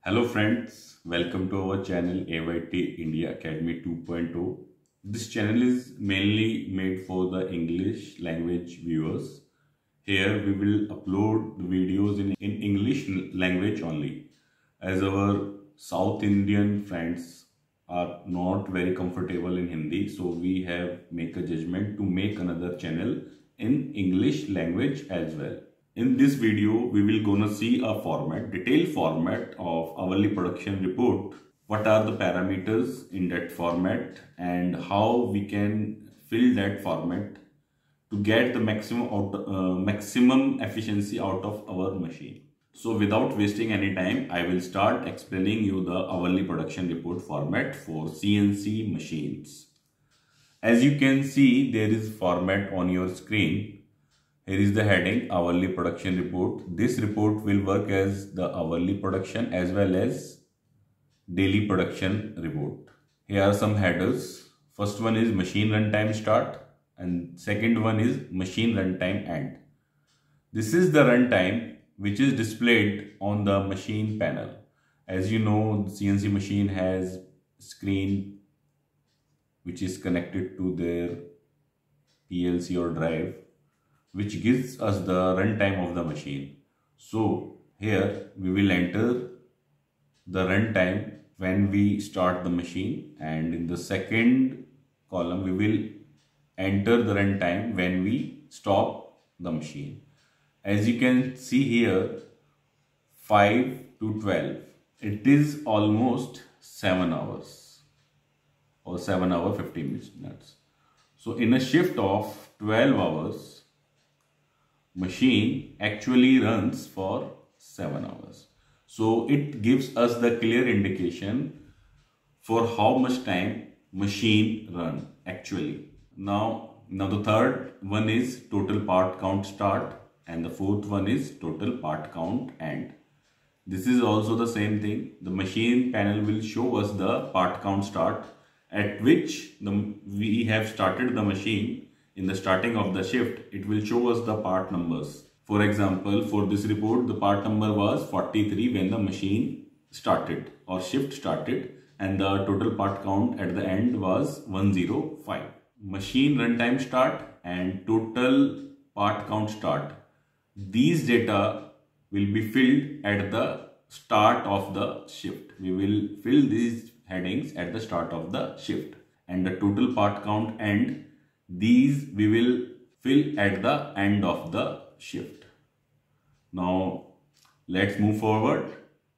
Hello friends, welcome to our channel AYT India Academy 2.0. This channel is mainly made for the English language viewers. Here we will upload the videos in English language only, as our South Indian friends are not very comfortable in Hindi, so we have make a judgment to make another channel in English language as well. In this video, we will gonna see a detailed format of hourly production report. What are the parameters in that format and how we can fill that format to get the maximum efficiency out of our machine. So without wasting any time, I will start explaining you the hourly production report format for CNC machines. As you can see, there is format on your screen. Here is the heading hourly production report. This report will work as the hourly production as well as daily production report. Here are some headers. First one is machine runtime start and second one is machine runtime end. This is the runtime which is displayed on the machine panel. As you know, the CNC machine has screen which is connected to their PLC or drive, which gives us the runtime of the machine. So here we will enter the runtime when we start the machine, and in the second column we will enter the runtime when we stop the machine. As you can see here, 5 to 12, it is almost 7 hours or 7 hour 15 minutes. So in a shift of 12 hours, machine actually runs for 7 hours. So it gives us the clear indication for how much time machine run actually. Now the third one is total part count start and the fourth one is total part count end. This is also the same thing. The machine panel will show us the part count start at which we have started the machine. In the starting of the shift, it will show us the part numbers. For example, for this report, the part number was 43 when the machine started or shift started, and the total part count at the end was 105. Machine runtime start and total part count start. These data will be filled at the start of the shift. We will fill these headings at the start of the shift, and the total part count end, these we will fill at the end of the shift. Now let's move forward.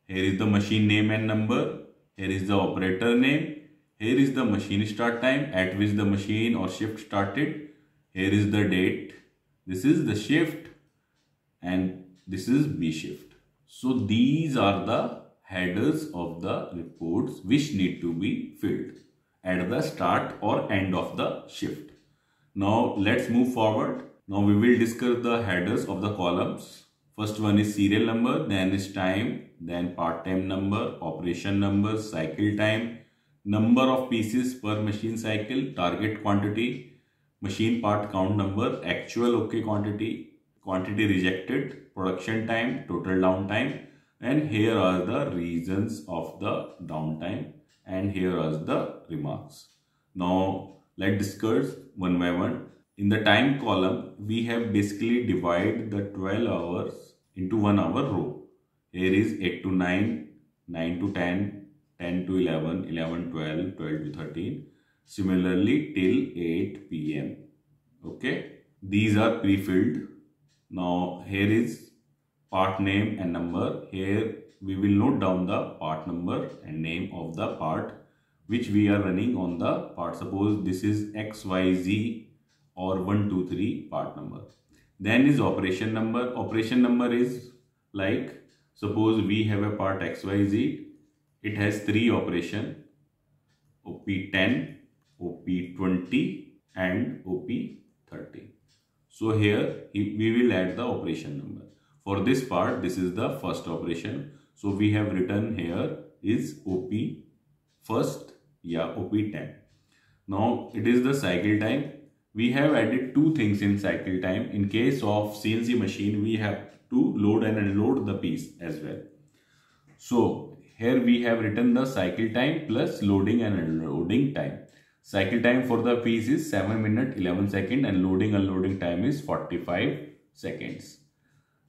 Here is the machine name and number. Here is the operator name. Here is the machine start time at which the machine or shift started. Here is the date. This is the shift and this is B shift. So these are the headers of the reports which need to be filled at the start or end of the shift. Now let's move forward. Now we will discuss the headers of the columns. First one is serial number, then is time, then part time number, operation number, cycle time, number of pieces per machine cycle, target quantity, machine part count number, actual OK quantity, quantity rejected, production time, total downtime, and here are the reasons of the downtime, and here are the remarks. Now let's discuss one by one. In the time column, we have basically divided the 12 hours into 1 hour row. Here is 8 to 9, 9 to 10, 10 to 11, 11, 12, 12 to 13. Similarly till 8 p.m. Okay. These are pre-filled. Now here is part name and number. Here we will note down the part number and name of the part which we are running on the part. Suppose this is XYZ or 123 part number. Then is operation number. Operation number is like, suppose we have a part XYZ. It has 3 operation: OP10, OP20 and OP30. So here we will add the operation number. For this part, this is the first operation. So we have written here is OP first, OP10. Now it is the cycle time. We have added 2 things in cycle time. In case of CNC machine, we have to load and unload the piece as well. So here we have written the cycle time plus loading and unloading time. Cycle time for the piece is 7 minutes 11 seconds and loading unloading time is 45 seconds.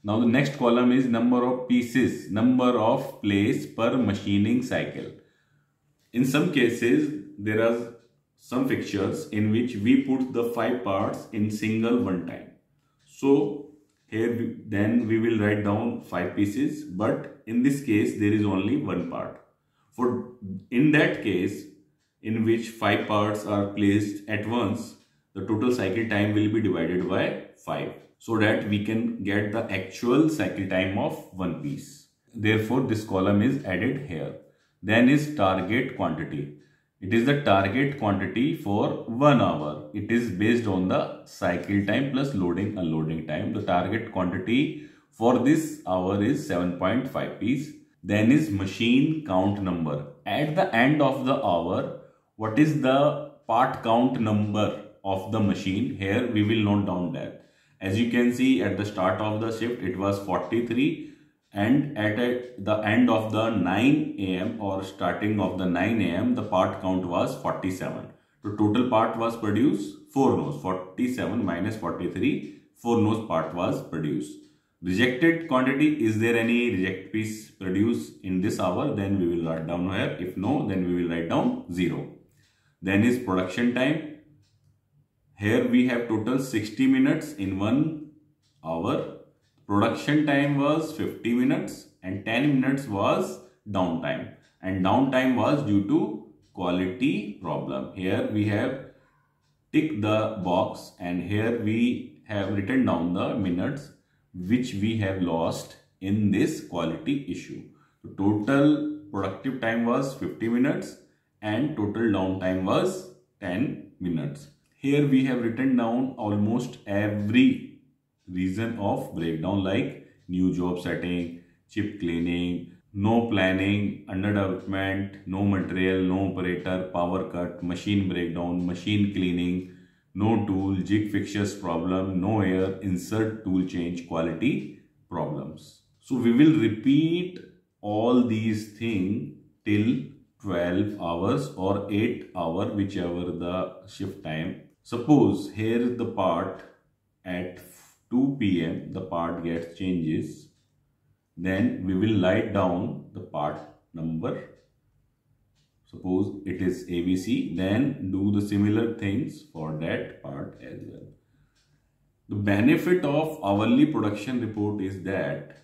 Now the next column is number of pieces, number of plays per machining cycle. In some cases, there are some fixtures in which we put the 5 parts in single one time. So here then we will write down 5 pieces, but in this case there is only one part. For in that case, in which 5 parts are placed at once, the total cycle time will be divided by 5, so that we can get the actual cycle time of one piece. Therefore, this column is added here. Then is target quantity. It is the target quantity for 1 hour. It is based on the cycle time plus loading unloading time. The target quantity for this hour is 7.5 piece. Then is machine count number. At the end of the hour, what is the part count number of the machine? Here we will note down that. As you can see, at the start of the shift it was 43, and at the end of the 9 AM or starting of the 9 AM the part count was 47. The total part was produced 4 nose. 47 minus 43, 4 nose part was produced. Rejected quantity, is there any reject piece produced in this hour? Then we will write down here. If no, then we will write down 0. Then is production time. Here we have total 60 minutes in 1 hour. Production time was 50 minutes and 10 minutes was downtime. And downtime was due to quality problem. Here we have ticked the box and here we have written down the minutes which we have lost in this quality issue. The total productive time was 50 minutes and total downtime was 10 minutes. Here we have written down almost every reason of breakdown, like new job setting, chip cleaning, no planning, underdevelopment, no material, no operator, power cut, machine breakdown, machine cleaning, no tool, jig fixtures problem, no air, insert tool change, quality problems. So we will repeat all these things till 12 hours or 8 hours, whichever the shift time. Suppose here is the part at 2 PM, the part gets changes. Then we will write down the part number. Suppose it is ABC, then do the similar things for that part as well. The benefit of hourly production report is that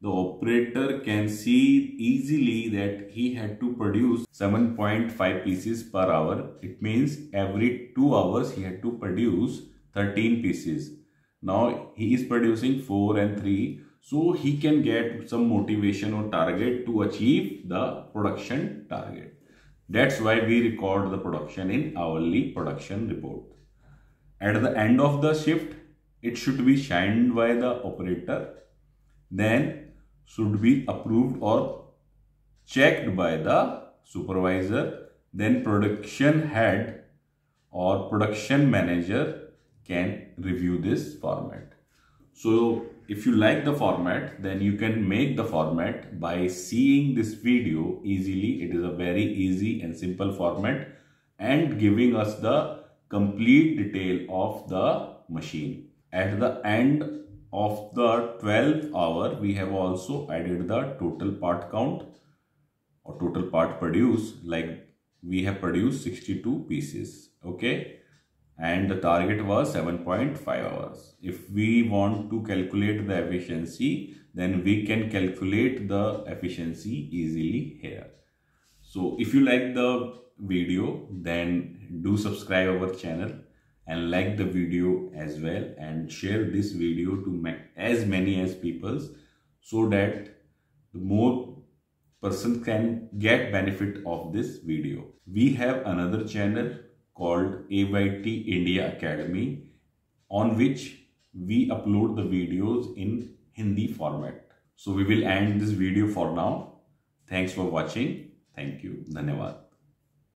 the operator can see easily that he had to produce 7.5 pieces per hour. It means every 2 hours he had to produce 13 pieces. Now he is producing 4 and 3. So he can get some motivation or target to achieve the production target. That's why we record the production in hourly production report. At the end of the shift, it should be signed by the operator. Then should be approved or checked by the supervisor. Then production head or production manager can review this format. So if you like the format, then you can make the format by seeing this video easily. It is a very easy and simple format and giving us the complete detail of the machine. At the end of the 12th hour, we have also added the total part count or total part produced, like we have produced 62 pieces. Okay. And the target was 7.5 hours. If we want to calculate the efficiency, then we can calculate the efficiency easily here. So if you like the video, then do subscribe our channel and like the video as well, and share this video to as many as people, so that the more person can get benefit of this video. We have another channel called AYT India Academy, on which we upload the videos in Hindi format. So we will end this video for now. Thanks for watching. Thank you. Dhanyawad.